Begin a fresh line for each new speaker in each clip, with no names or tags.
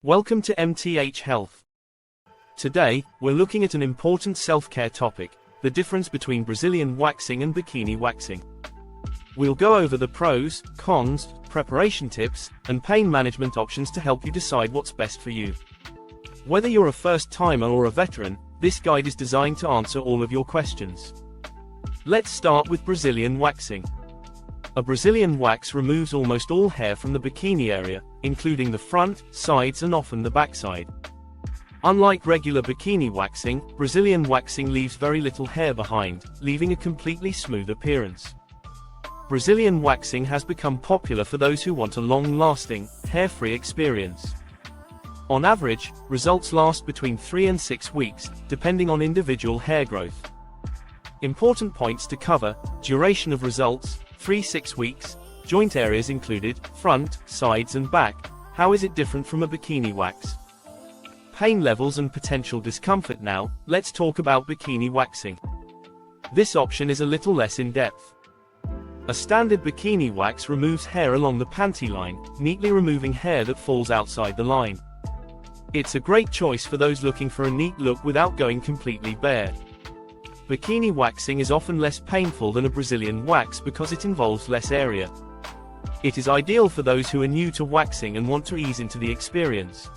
Welcome to MTH Health. Today, we're looking at an important self-care topic, the difference between Brazilian waxing and bikini waxing. We'll go over the pros, cons, preparation tips, and pain management options to help you decide what's best for you. Whether you're a first-timer or a veteran, this guide is designed to answer all of your questions. Let's start with Brazilian waxing. A Brazilian wax removes almost all hair from the bikini area, including the front, sides and often the backside. Unlike regular bikini waxing, Brazilian waxing leaves very little hair behind, leaving a completely smooth appearance. Brazilian waxing has become popular for those who want a long-lasting, hair-free experience. On average, results last between 3 and 6 weeks, depending on individual hair growth. Important points to cover: duration of results, 3-6 weeks, joint areas included, front, sides and back. How is it different from a bikini wax? Pain levels and potential discomfort. Now, let's talk about bikini waxing. This option is a little less in-depth. A standard bikini wax removes hair along the panty line, neatly removing hair that falls outside the line. It's a great choice for those looking for a neat look without going completely bare. Bikini waxing is often less painful than a Brazilian wax because it involves less area. It is ideal for those who are new to waxing and want to ease into the experience.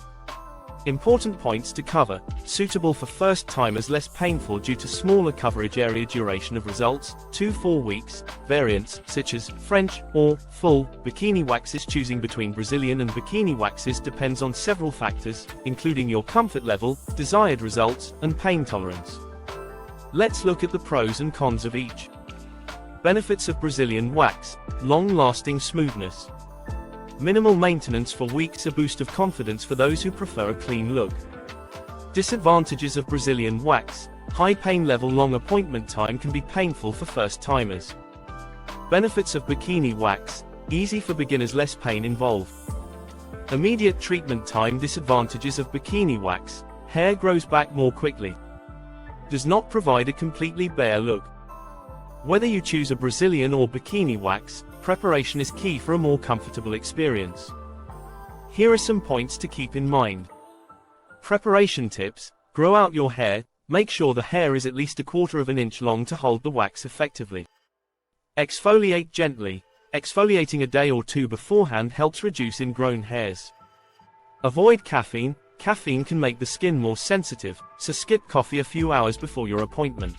Important points to cover: suitable for first-timers, less painful due to smaller coverage area. Duration of results, 2-4 weeks. Variants, such as French or full bikini waxes. Choosing between Brazilian and bikini waxes depends on several factors, including your comfort level, desired results, and pain tolerance. Let's look at the pros and cons of each. Benefits of Brazilian wax: long-lasting smoothness. Minimal maintenance for weeks, a boost of confidence for those who prefer a clean look. Disadvantages of Brazilian wax: high pain level, long appointment time can be painful for first-timers. Benefits of bikini wax: easy for beginners, less pain involved. Immediate treatment time. Disadvantages of bikini wax: hair grows back more quickly. Does not provide a completely bare look. Whether you choose a Brazilian or bikini wax, preparation is key for a more comfortable experience. Here are some points to keep in mind. Preparation tips: grow out your hair, make sure the hair is at least 1/4 of an inch long to hold the wax effectively. Exfoliate gently. Exfoliating a day or two beforehand helps reduce ingrown hairs. Avoid caffeine. Caffeine can make the skin more sensitive, so skip coffee a few hours before your appointment.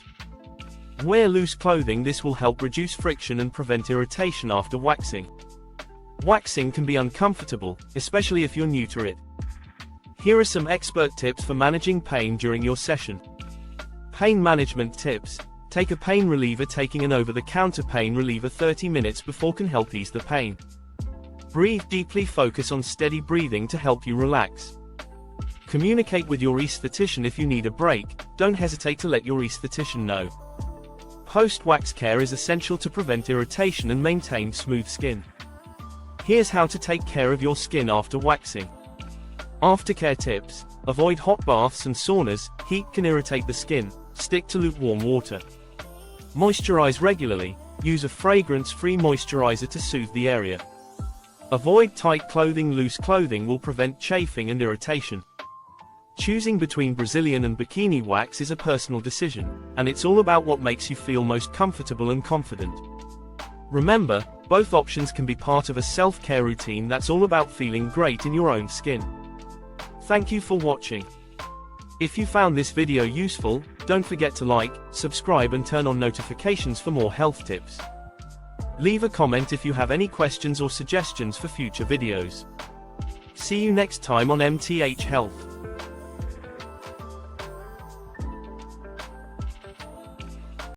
Wear loose clothing. This will help reduce friction and prevent irritation after waxing. Waxing can be uncomfortable, especially if you're new to it. Here are some expert tips for managing pain during your session. Pain management tips: take a pain reliever. Taking an over-the-counter pain reliever 30 minutes before can help ease the pain. Breathe deeply. Focus on steady breathing to help you relax. Communicate with your esthetician if you need a break. Don't hesitate to let your esthetician know. Post-wax care is essential to prevent irritation and maintain smooth skin. Here's how to take care of your skin after waxing. Aftercare tips: avoid hot baths and saunas. Heat can irritate the skin. Stick to lukewarm water. Moisturize regularly. Use a fragrance-free moisturizer to soothe the area. Avoid tight clothing. Loose clothing will prevent chafing and irritation. Choosing between Brazilian and bikini wax is a personal decision, and it's all about what makes you feel most comfortable and confident. Remember, both options can be part of a self-care routine that's all about feeling great in your own skin. Thank you for watching. If you found this video useful, don't forget to like, subscribe and turn on notifications for more health tips. Leave a comment if you have any questions or suggestions for future videos. See you next time on MTH Health.